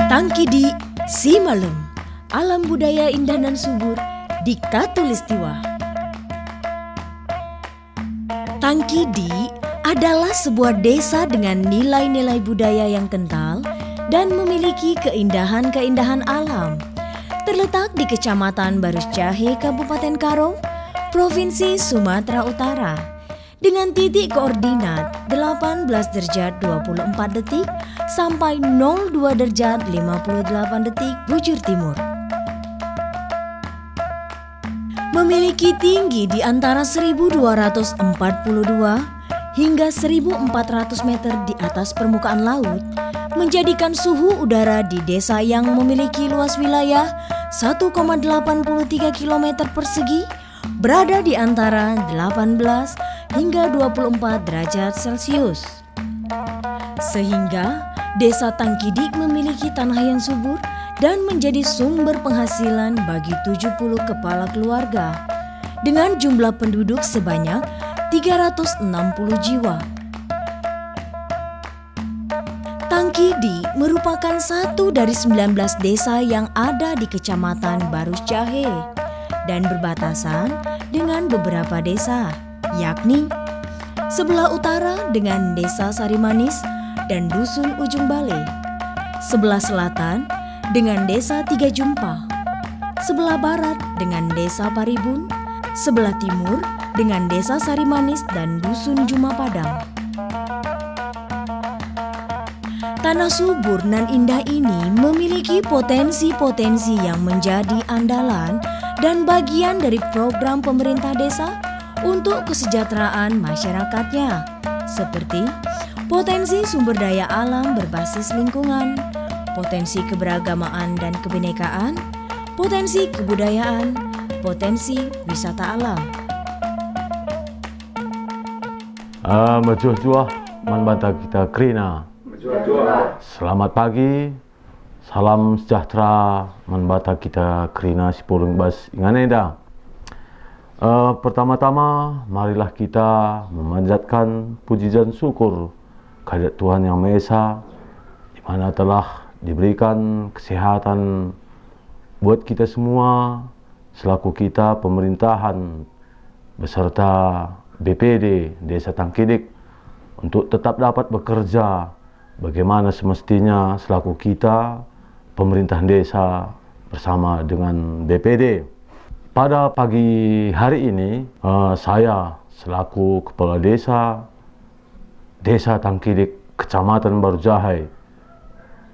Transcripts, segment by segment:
Tangkidi Simalem, alam budaya indah dan subur di Katulistiwa. Tangkidi adalah sebuah desa dengan nilai-nilai budaya yang kental dan memiliki keindahan-keindahan alam. Terletak di Kecamatan Barus Jahe, Kabupaten Karong, Provinsi Sumatera Utara, dengan titik koordinat 18 derajat 24 detik sampai 02 derajat 58 detik bujur timur. Memiliki tinggi di antara 1242 hingga 1400 meter di atas permukaan laut, menjadikan suhu udara di desa yang memiliki luas wilayah 1,83 km persegi berada di antara 18 hingga 24 derajat Celcius. Sehingga desa Tangkidik memiliki tanah yang subur dan menjadi sumber penghasilan bagi 70 kepala keluarga dengan jumlah penduduk sebanyak 360 jiwa. Tangkidi merupakan satu dari 19 desa yang ada di Kecamatan Barus Jahe dan berbatasan dengan beberapa desa, yakni sebelah utara dengan Desa Sarimanis dan Dusun Ujung Bale, sebelah selatan dengan Desa Tiga Jumpa, sebelah barat dengan Desa Paribun, sebelah timur dengan Desa Sarimanis dan Dusun Juma Padang. Tanah subur nan indah ini memiliki potensi-potensi yang menjadi andalan dan bagian dari program pemerintah desa untuk kesejahteraan masyarakatnya, seperti potensi sumber daya alam berbasis lingkungan, potensi keberagamaan dan kebinekaan, potensi kebudayaan, potensi wisata alam. Majuh man banta kita krina. Selamat pagi, salam sejahtera man bata kita krina sipurung bas inganeda. Pertama-tama marilah kita memanjatkan puji dan syukur kehadirat Tuhan Yang Maha Esa, di mana telah diberikan kesehatan buat kita semua selaku kita pemerintahan beserta BPD Desa Tangkidik untuk tetap dapat bekerja bagaimana semestinya selaku kita pemerintahan desa bersama dengan BPD. Pada pagi hari ini saya selaku Kepala Desa Tangkidik Kecamatan Barus Jahe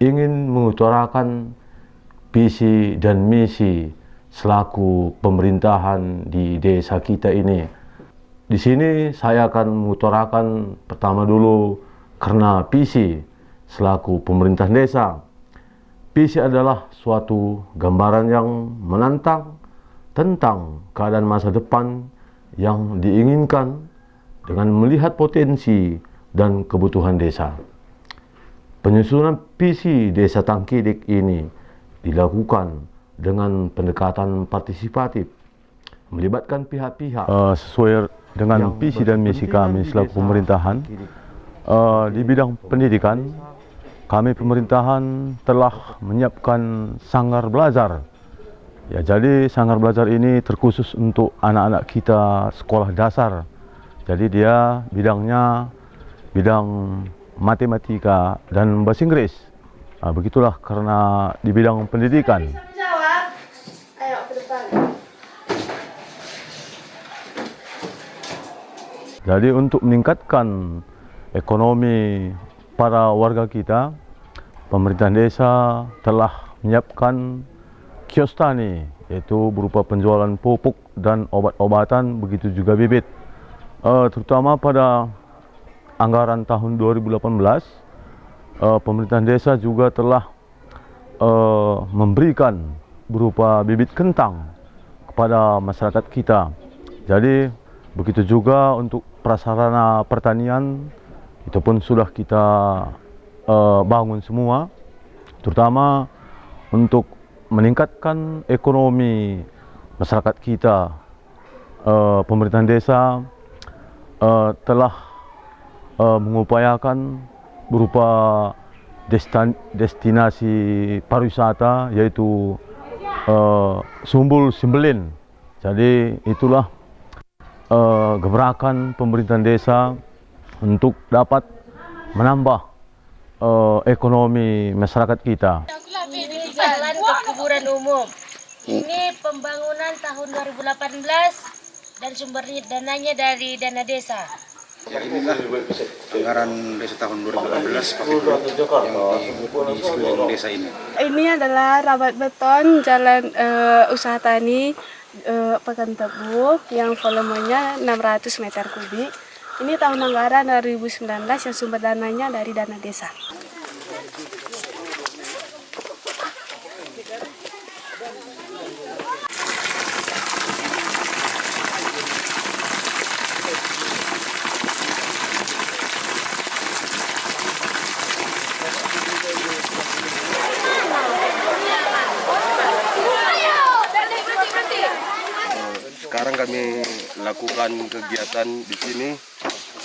ingin mengutarakan visi dan misi selaku pemerintahan di desa kita ini. Di sini saya akan mengutarakan pertama dulu karena visi selaku pemerintah desa. Visi adalah suatu gambaran yang menantang tentang keadaan masa depan yang diinginkan dengan melihat potensi dan kebutuhan desa. Penyusunan visi Desa Tangkidik ini dilakukan dengan pendekatan partisipatif, melibatkan pihak-pihak sesuai dengan visi dan misi kami selaku pemerintahan. Di bidang pendidikan, kami pemerintahan telah menyiapkan sanggar belajar. Ya, jadi sanggar belajar ini terkhusus untuk anak-anak kita sekolah dasar. Jadi dia bidangnya bidang matematika dan bahasa Inggris. Begitulah karena di bidang pendidikan. Ayo ke depan. Jadi untuk meningkatkan ekonomi para warga kita, pemerintah desa telah menyiapkan kios tani, yaitu berupa penjualan pupuk dan obat-obatan, begitu juga bibit. Terutama pada anggaran tahun 2018, pemerintah desa juga telah memberikan berupa bibit kentang kepada masyarakat kita. Jadi begitu juga untuk prasarana pertanian, itu pun sudah kita bangun semua, terutama untuk meningkatkan ekonomi masyarakat kita. Pemerintahan desa telah mengupayakan berupa destinasi pariwisata, yaitu Sumbul Simbelin. Jadi itulah gebrakan pemerintahan desa untuk dapat menambah ekonomi masyarakat kita. Ini jalan ke kuburan umum. Ini pembangunan tahun 2018 dan sumber dananya dari dana desa. Ya, inilah anggaran desa tahun 2018 pakai duit yang di sekeliling desa ini. Ini adalah rabat beton jalan usaha tani Pekan Tebu yang volumenya 600 meter kubik. Ini tahun anggaran 2019 yang sumber dananya dari dana desa. Sekarang kami lakukan kegiatan di sini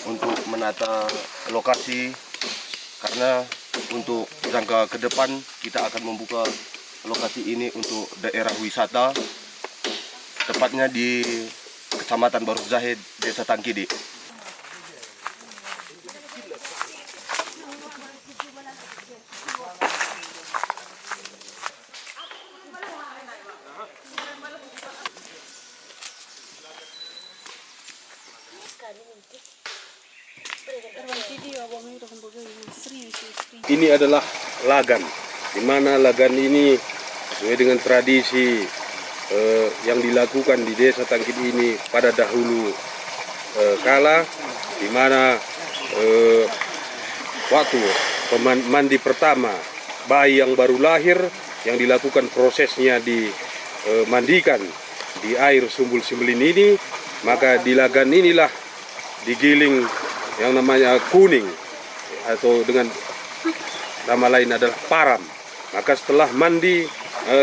untuk menata lokasi, karena untuk jangka ke depan kita akan membuka lokasi ini untuk daerah wisata, tepatnya di Kecamatan Baru Zahid, Desa Tangkidi. Ini adalah lagan, di mana lagan ini sesuai dengan tradisi yang dilakukan di Desa Tangkid ini pada dahulu kala, di mana waktu mandi pertama bayi yang baru lahir yang dilakukan prosesnya dimandikan di air Sumbul Simbelin ini, maka di lagan inilah digiling yang namanya kuning atau dengan nama lain adalah param. Maka setelah mandi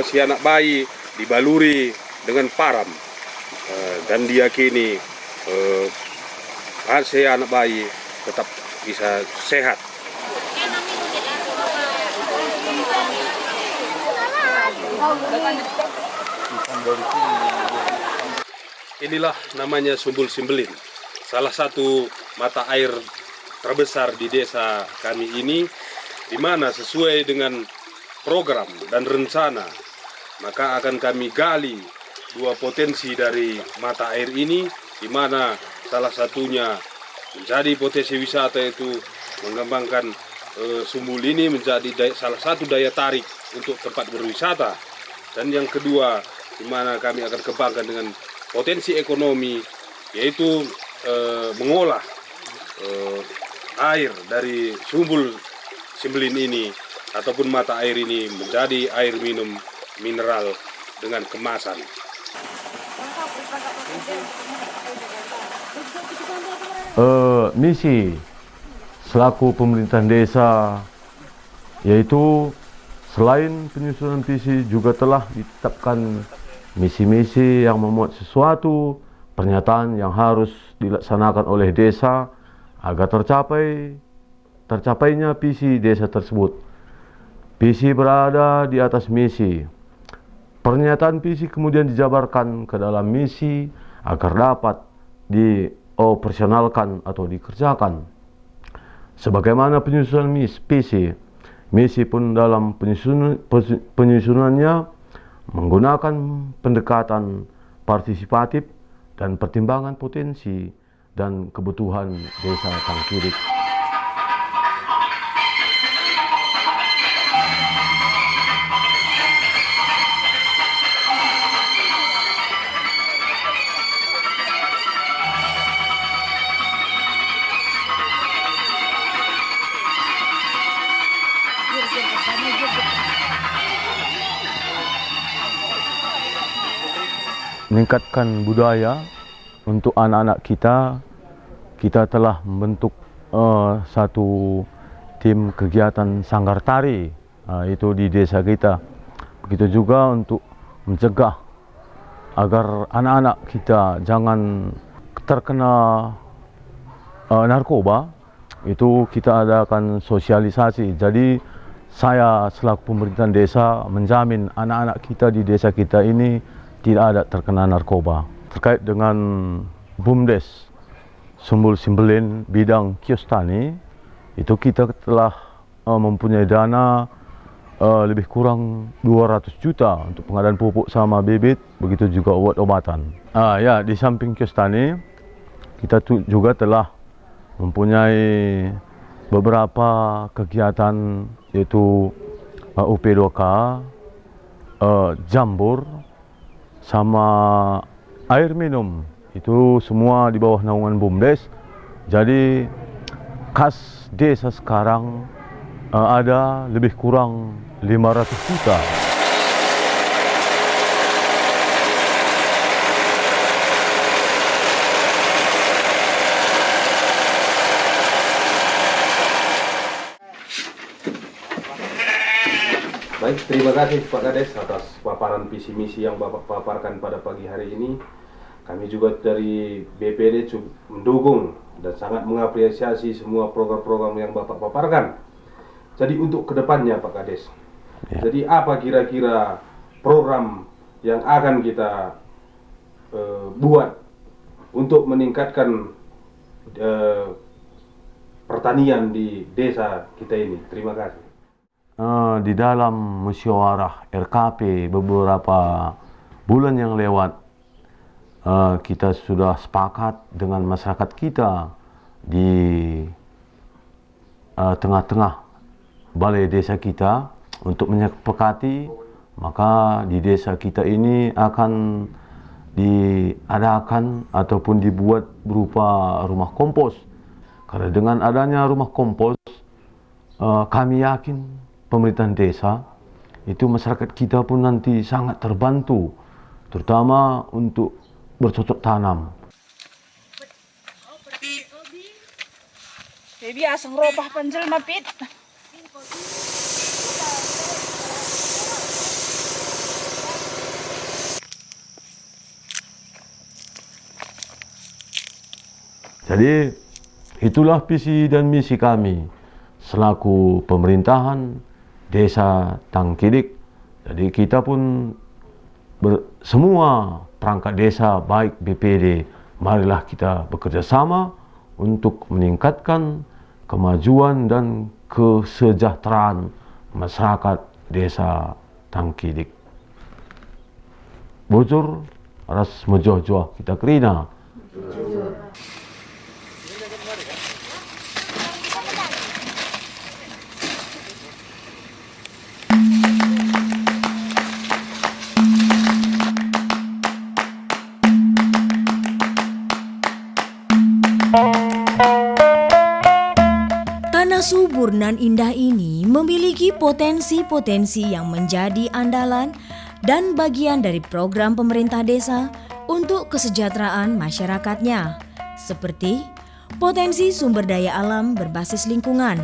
si anak bayi dibaluri dengan param dan diyakini si anak bayi tetap bisa sehat. Inilah namanya Sumbul Simbelin, salah satu mata air terbesar di desa kami ini, di mana sesuai dengan program dan rencana, maka akan kami gali dua potensi dari mata air ini, di mana salah satunya menjadi potensi wisata, itu mengembangkan Sumbul ini menjadi salah satu daya tarik untuk tempat berwisata, dan yang kedua di mana kami akan kembangkan dengan potensi ekonomi, yaitu mengolah air dari Sumbul Simbelin ini ataupun mata air ini menjadi air minum mineral dengan kemasan. Misi selaku pemerintahan desa, yaitu selain penyusunan visi juga telah ditetapkan misi-misi yang memuat sesuatu pernyataan yang harus dilaksanakan oleh desa agar tercapainya visi desa tersebut. Visi berada di atas misi. Pernyataan visi kemudian dijabarkan ke dalam misi agar dapat dioperasionalkan atau dikerjakan. Sebagaimana penyusunan visi, misi pun dalam penyusunannya menggunakan pendekatan partisipatif dan pertimbangan potensi dan kebutuhan desa Tangkidik. Meningkatkan budaya untuk anak-anak kita, kita telah membentuk satu tim kegiatan sanggar tari, itu di desa kita. Begitu juga untuk mencegah agar anak-anak kita jangan terkena narkoba, itu kita adakan sosialisasi. Jadi saya selaku pemerintahan desa menjamin anak-anak kita di desa kita ini tidak ada terkena narkoba. Terkait dengan BUMDes Sumbul Simbelin bidang kios tani, itu kita telah mempunyai dana lebih kurang 200 juta untuk pengadaan pupuk sama bibit, begitu juga obat-obatan. Ya, di samping kios tani, kita juga telah mempunyai beberapa kegiatan, yaitu UP2K, jambur, sama air minum. Itu semua di bawah naungan BUMDes. Jadi kas desa sekarang ada lebih kurang 500 juta. Baik, terima kasih Pak Kades atas paparan visi misi yang Bapak paparkan pada pagi hari ini. Kami juga dari BPD mendukung dan sangat mengapresiasi semua program-program yang Bapak paparkan. Jadi untuk kedepannya Pak Kades, jadi apa kira-kira program yang akan kita buat untuk meningkatkan pertanian di desa kita ini? Terima kasih. Di dalam musyawarah RKP beberapa bulan yang lewat, kita sudah sepakat dengan masyarakat kita di tengah-tengah balai desa kita untuk menyepakati, maka di desa kita ini akan diadakan ataupun dibuat berupa rumah kompos. Karena dengan adanya rumah kompos, kami yakin pemerintahan desa itu masyarakat kita pun nanti sangat terbantu, terutama untuk bercocok tanam. Baby asang robah panjel mapit. Jadi itulah visi dan misi kami selaku pemerintahan Desa Tangkidik. Jadi kita pun semua perangkat desa baik BPD, marilah kita bekerja sama untuk meningkatkan kemajuan dan kesejahteraan masyarakat Desa Tangkidik. Bujur ras mejoh-joh kita kerina. Tanah subur nan indah ini memiliki potensi-potensi yang menjadi andalan dan bagian dari program pemerintah desa untuk kesejahteraan masyarakatnya, seperti potensi sumber daya alam berbasis lingkungan,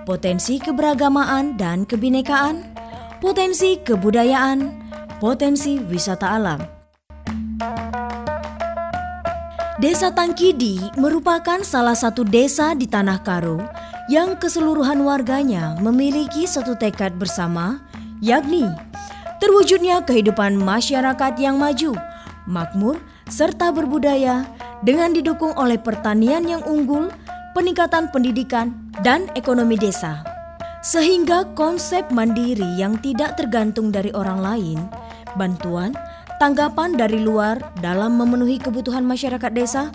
potensi keberagamaan dan kebinekaan, potensi kebudayaan, potensi wisata alam. Desa Tangkidi merupakan salah satu desa di Tanah Karo yang keseluruhan warganya memiliki satu tekad bersama, yakni terwujudnya kehidupan masyarakat yang maju, makmur, serta berbudaya dengan didukung oleh pertanian yang unggul, peningkatan pendidikan, dan ekonomi desa. Sehingga konsep mandiri yang tidak tergantung dari orang lain, bantuan, tanggapan dari luar dalam memenuhi kebutuhan masyarakat desa,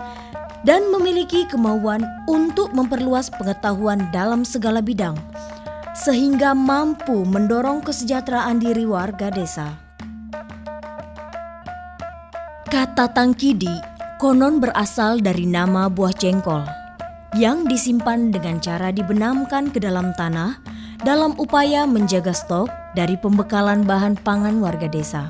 dan memiliki kemauan untuk memperluas pengetahuan dalam segala bidang, sehingga mampu mendorong kesejahteraan diri warga desa. Kata Tangkidi konon berasal dari nama buah jengkol yang disimpan dengan cara dibenamkan ke dalam tanah dalam upaya menjaga stok dari pembekalan bahan pangan warga desa.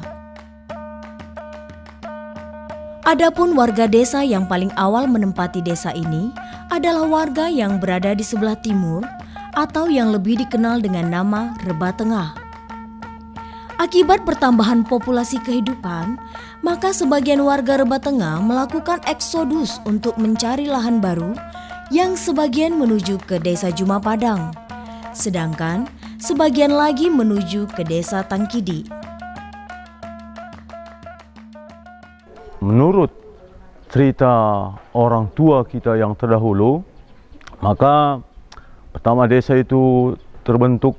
Adapun warga desa yang paling awal menempati desa ini adalah warga yang berada di sebelah timur atau yang lebih dikenal dengan nama Rebah Tengah. Akibat pertambahan populasi kehidupan, maka sebagian warga Rebah Tengah melakukan eksodus untuk mencari lahan baru yang sebagian menuju ke Desa Jumapadang. Sedangkan sebagian lagi menuju ke desa Tangkidi. Menurut cerita orang tua kita yang terdahulu, maka pertama desa itu terbentuk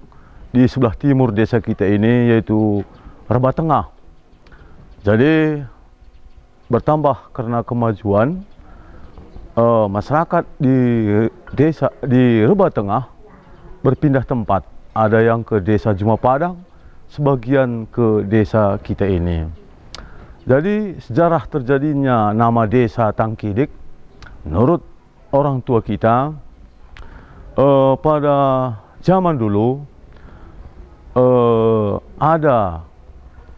di sebelah timur desa kita ini, yaitu Rebah Tengah. Jadi bertambah karena kemajuan, masyarakat di desa di Rebah Tengah berpindah tempat. Ada yang ke desa Juma Padang, sebagian ke desa kita ini. Jadi sejarah terjadinya nama desa Tangkidik, menurut orang tua kita, pada zaman dulu ada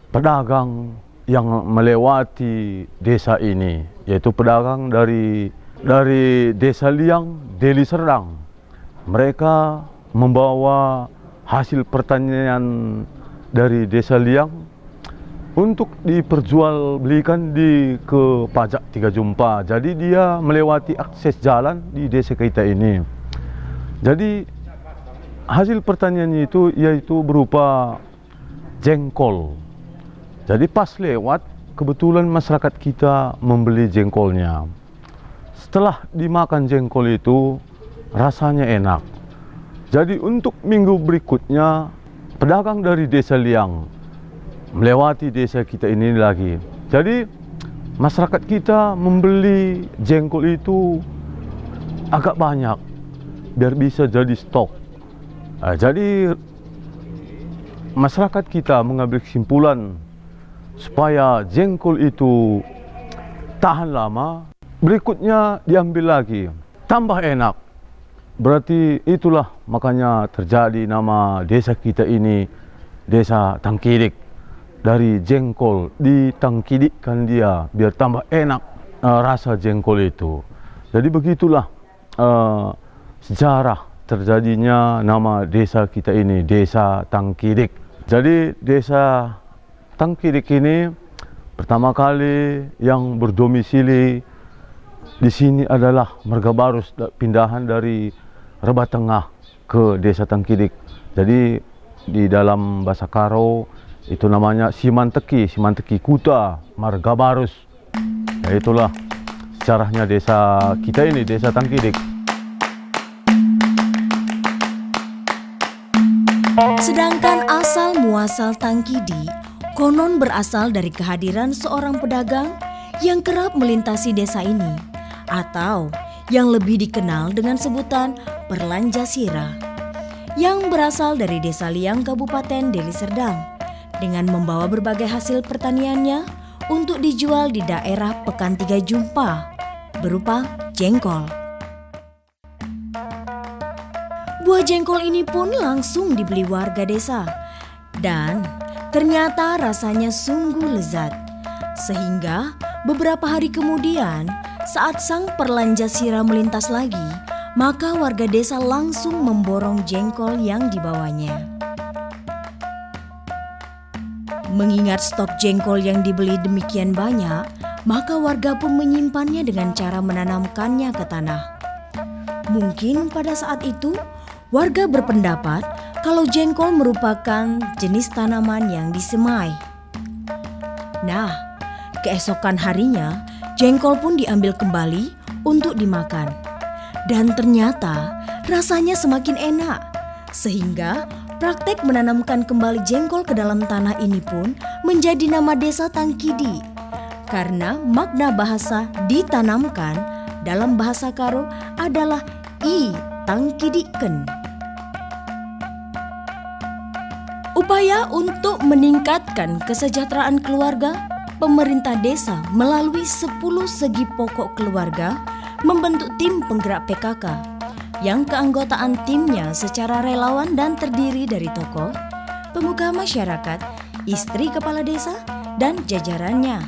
pedagang yang melewati desa ini, yaitu pedagang dari desa Liang, Deli Serdang. Mereka membawa hasil pertanian dari desa Liang untuk diperjualbelikan ke pajak Tiga Jumpa. Jadi dia melewati akses jalan di desa kita ini. Jadi hasil pertaniannya itu yaitu berupa jengkol. Jadi pas lewat, kebetulan masyarakat kita membeli jengkolnya. Setelah dimakan jengkol itu, rasanya enak. Jadi untuk minggu berikutnya, pedagang dari desa Liang melewati desa kita ini lagi. Jadi masyarakat kita membeli jengkol itu agak banyak, biar bisa jadi stok. Jadi masyarakat kita mengambil kesimpulan supaya jengkol itu tahan lama, berikutnya diambil lagi, tambah enak. Berarti itulah makanya terjadi nama desa kita ini Desa Tangkidik. Dari jengkol ditangkidikkan dia biar tambah enak rasa jengkol itu. Jadi begitulah sejarah terjadinya nama desa kita ini, Desa Tangkidik. Jadi desa Tangkidik ini pertama kali yang berdomisili di sini adalah Marga Barus, pindahan dari Rebah Tengah ke desa Tangkidik. Jadi di dalam bahasa Karo itu namanya Simanteki Kuta Marga Barus. Ya itulah sejarahnya desa kita ini, Desa Tangkidik. Sedangkan asal muasal Tangkidi konon berasal dari kehadiran seorang pedagang yang kerap melintasi desa ini, atau yang lebih dikenal dengan sebutan Perlanjasira, yang berasal dari desa Liang, Kabupaten Deli Serdang, dengan membawa berbagai hasil pertaniannya untuk dijual di daerah Pekan Tiga Jumpa berupa jengkol. Buah jengkol ini pun langsung dibeli warga desa dan ternyata rasanya sungguh lezat. Sehingga beberapa hari kemudian saat sang Perlanjasira melintas lagi, maka warga desa langsung memborong jengkol yang dibawanya. Mengingat stok jengkol yang dibeli demikian banyak, maka warga pun menyimpannya dengan cara menanamkannya ke tanah. Mungkin pada saat itu warga berpendapat kalau jengkol merupakan jenis tanaman yang disemai. Nah, keesokan harinya jengkol pun diambil kembali untuk dimakan. Dan ternyata rasanya semakin enak, sehingga praktek menanamkan kembali jengkol ke dalam tanah ini pun menjadi nama desa Tangkidi. Karena makna bahasa ditanamkan dalam bahasa Karo adalah I Tangkidiken. Upaya untuk meningkatkan kesejahteraan keluarga, pemerintah desa melalui 10 segi pokok keluarga membentuk tim penggerak PKK yang keanggotaan timnya secara relawan dan terdiri dari tokoh, pemuka masyarakat, istri kepala desa, dan jajarannya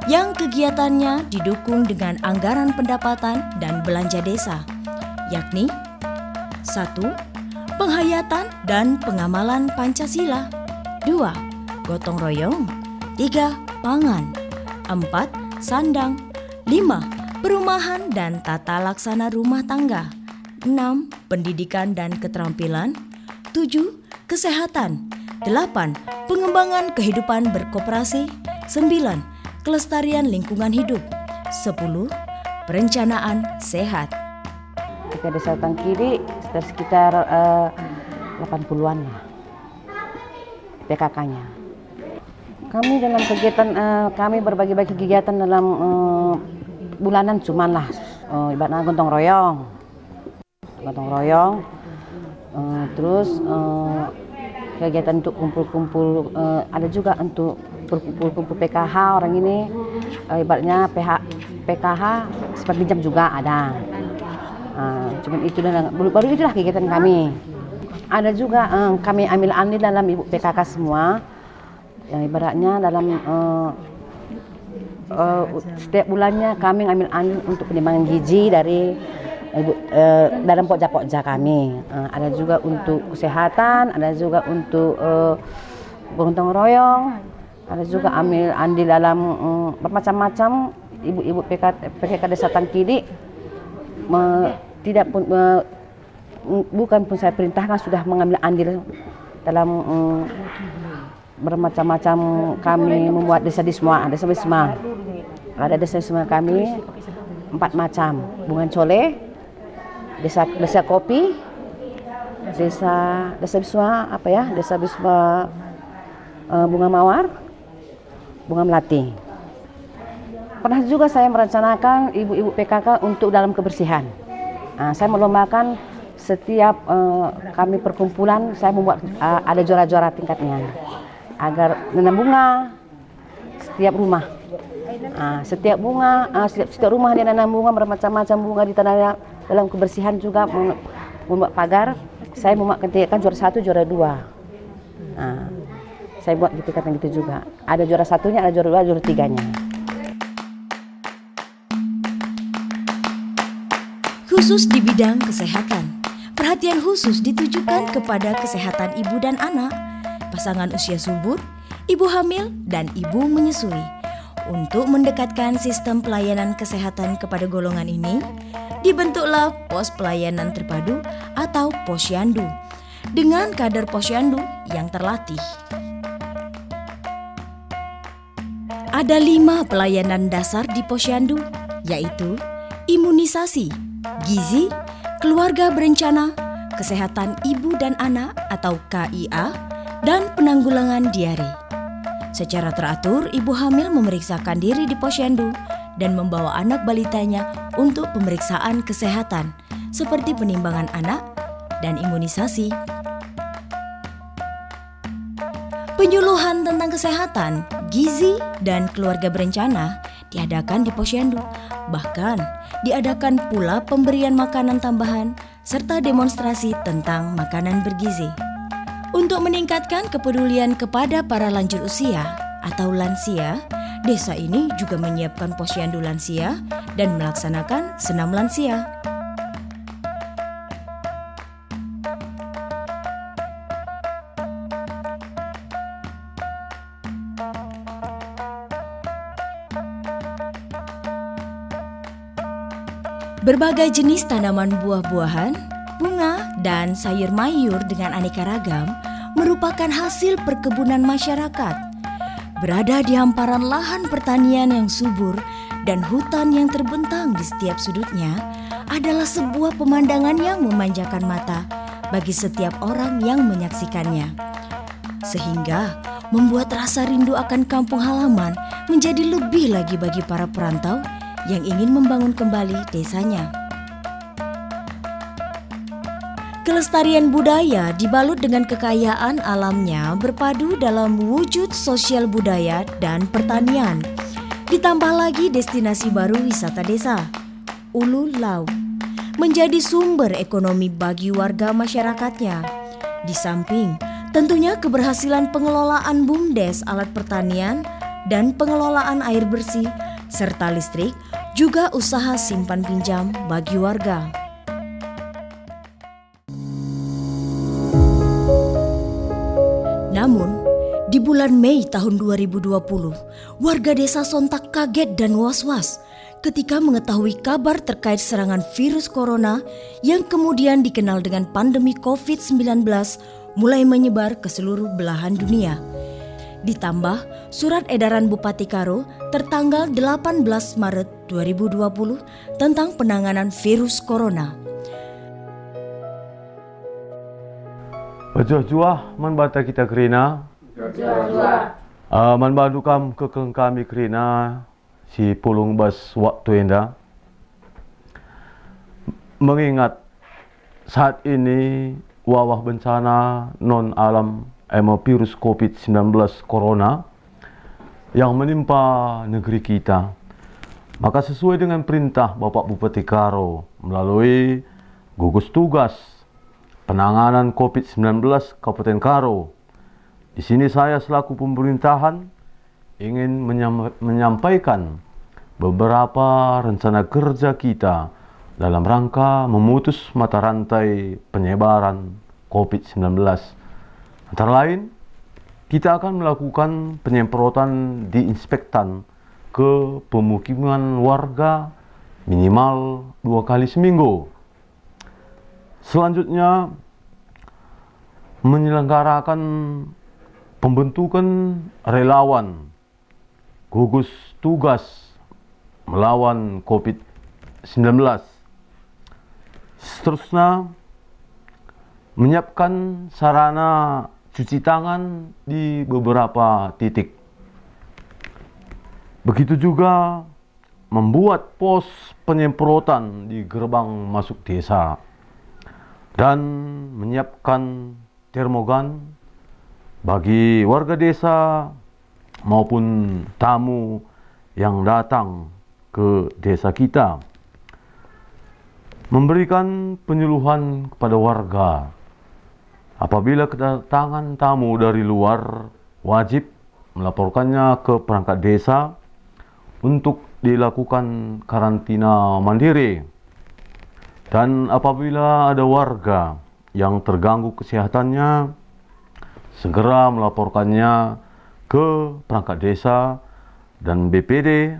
yang kegiatannya didukung dengan anggaran pendapatan dan belanja desa, yakni 1. Penghayatan dan pengamalan Pancasila. 2. Gotong royong. 3. Pangan. 4. Sandang. 5. Perumahan dan tata laksana rumah tangga. 6. Pendidikan dan keterampilan. 7. kesehatan. 8. Pengembangan kehidupan berkoperasi. 9. Kelestarian lingkungan hidup. 10. Perencanaan sehat. Ketika Desa Tangkidi sekitar 80-an lah PKK-nya. Kami dalam kegiatan kami berbagi-bagi kegiatan dalam bulanan cuman lah ibaratnya gotong royong, terus kegiatan untuk kumpul-kumpul, ada juga untuk berkumpul-kumpul PKH orang ini, ibaratnya PKH seperti jam juga ada. Cuman itu baru itulah kegiatan kami. Ada juga kami ambil andil dalam ibu PKK semua, yang ibaratnya dalam setiap bulannya kami ambil andil untuk penimbangan gizi dari dalam pokja-pokja kami. Ada juga untuk kesehatan, ada juga untuk gotong royong, ada juga ambil andil dalam bermacam-macam ibu-ibu PKK Desa Tangkidi. Bukan pun saya perintahkan, sudah mengambil andil dalam bermacam-macam. Kami membuat desa-wisma. Ada desa-wisma kami 4 macam. Bunga Cole, desa kopi, desa-wisma bunga mawar, bunga melati. Pernah juga saya merencanakan ibu-ibu PKK untuk dalam kebersihan. Saya melombakan setiap kami perkumpulan, saya membuat ada juara-juara tingkatnya agar menanam bunga setiap rumah. Setiap rumah dia nanam bunga, bermacam-macam bunga di tanah. Dalam kebersihan juga membuat pagar. Saya membuat tingkatan juara 1, juara 2. Saya buat di tingkatan gitu juga. Ada juara 1-nya, ada juara 2, juara 3-nya. Khusus di bidang kesehatan, perhatian khusus ditujukan kepada kesehatan ibu dan anak, pasangan usia subur, ibu hamil, dan ibu menyusui. Untuk mendekatkan sistem pelayanan kesehatan kepada golongan ini, dibentuklah Pos Pelayanan Terpadu atau Posyandu dengan kader Posyandu yang terlatih. Ada 5 pelayanan dasar di Posyandu, yaitu imunisasi, gizi, keluarga berencana, kesehatan ibu dan anak atau KIA, dan penanggulangan diare. Secara teratur, ibu hamil memeriksakan diri di Posyandu dan membawa anak balitanya untuk pemeriksaan kesehatan seperti penimbangan anak dan imunisasi. Penyuluhan tentang kesehatan, gizi, dan keluarga berencana diadakan di Posyandu. Bahkan diadakan pula pemberian makanan tambahan serta demonstrasi tentang makanan bergizi. Untuk meningkatkan kepedulian kepada para lanjut usia atau lansia, desa ini juga menyiapkan Posyandu lansia dan melaksanakan senam lansia. Berbagai jenis tanaman buah-buahan, bunga, dan sayur mayur dengan aneka ragam merupakan hasil perkebunan masyarakat. Berada di hamparan lahan pertanian yang subur dan hutan yang terbentang di setiap sudutnya adalah sebuah pemandangan yang memanjakan mata bagi setiap orang yang menyaksikannya. Sehingga membuat rasa rindu akan kampung halaman menjadi lebih lagi bagi para perantau yang ingin membangun kembali desanya. Kelestarian budaya dibalut dengan kekayaan alamnya berpadu dalam wujud sosial budaya dan pertanian. Ditambah lagi destinasi baru wisata desa, Ulu Lau, menjadi sumber ekonomi bagi warga masyarakatnya. Di samping tentunya keberhasilan pengelolaan BUMDes alat pertanian dan pengelolaan air bersih serta listrik, juga usaha simpan pinjam bagi warga. Namun, di bulan Mei tahun 2020, warga desa sontak kaget dan was-was ketika mengetahui kabar terkait serangan virus corona yang kemudian dikenal dengan pandemi COVID-19 mulai menyebar ke seluruh belahan dunia. Ditambah surat edaran Bupati Karo tertanggal 18 Maret 2020 tentang penanganan virus corona. Bajah-juah man bata kita kerina. Man badukam kekeng kami kerina si pulung bas waktu enda. Mengingat saat ini wabah bencana non alam virus COVID-19 corona yang menimpa negeri kita. Maka sesuai dengan perintah Bapak Bupati Karo melalui gugus tugas penanganan COVID-19 Kabupaten Karo. Di sini saya selaku pemerintahan ingin menyampaikan beberapa rencana kerja kita dalam rangka memutus mata rantai penyebaran COVID-19. Antara lain, kita akan melakukan penyemprotan diinspektan ke pemukiman warga minimal 2 kali seminggu. Selanjutnya, menyelenggarakan pembentukan relawan gugus tugas melawan COVID-19. Seterusnya, menyiapkan sarana cuci tangan di beberapa titik. Begitu juga membuat pos penyemprotan di gerbang masuk desa dan menyiapkan termogan bagi warga desa maupun tamu yang datang ke desa kita. Memberikan penyuluhan kepada warga. Apabila kedatangan tamu dari luar, wajib melaporkannya ke perangkat desa untuk dilakukan karantina mandiri. Dan apabila ada warga yang terganggu kesehatannya, segera melaporkannya ke perangkat desa dan BPD,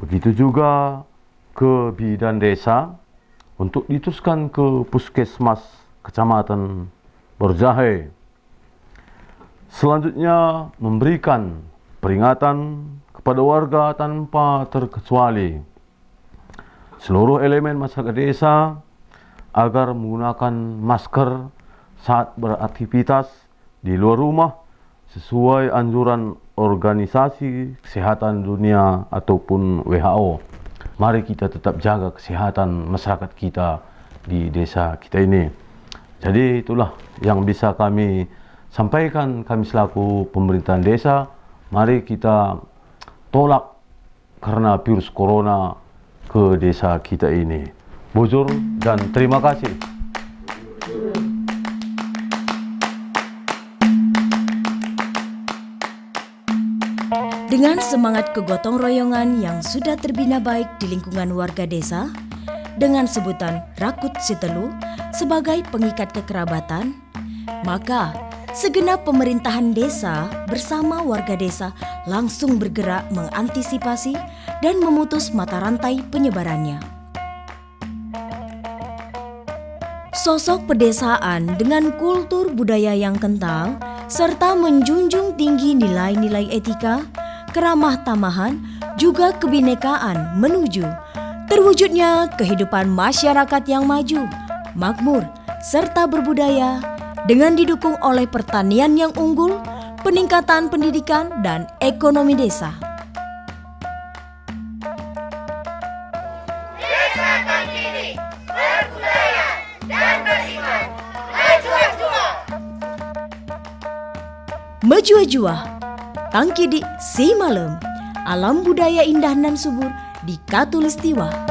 begitu juga ke bidan desa untuk diteruskan ke puskesmas kecamatan Borjahe. Selanjutnya, memberikan peringatan kepada warga tanpa terkecuali seluruh elemen masyarakat desa agar menggunakan masker saat beraktivitas di luar rumah sesuai anjuran Organisasi Kesehatan Dunia ataupun WHO. Mari kita tetap jaga kesehatan masyarakat kita di desa kita ini. Jadi itulah yang bisa kami sampaikan, kami selaku pemerintahan desa. Mari kita tolak karena virus corona ke desa kita ini. Bujur dan terima kasih. Dengan semangat kegotong royongan yang sudah terbina baik di lingkungan warga desa, dengan sebutan Rakut Sitelu sebagai pengikat kekerabatan, maka segenap pemerintahan desa bersama warga desa langsung bergerak mengantisipasi dan memutus mata rantai penyebarannya. Sosok pedesaan dengan kultur budaya yang kental serta menjunjung tinggi nilai-nilai etika, keramah tamahan, juga kebinekaan menuju terwujudnya kehidupan masyarakat yang maju, makmur, serta berbudaya dengan didukung oleh pertanian yang unggul, peningkatan pendidikan, dan ekonomi desa. Desa Tangkidi berbudaya dan beriman. Maju-jua. Maju-jua, Tangkidi Si Malem, alam budaya indah nan subur di Katulistiwa.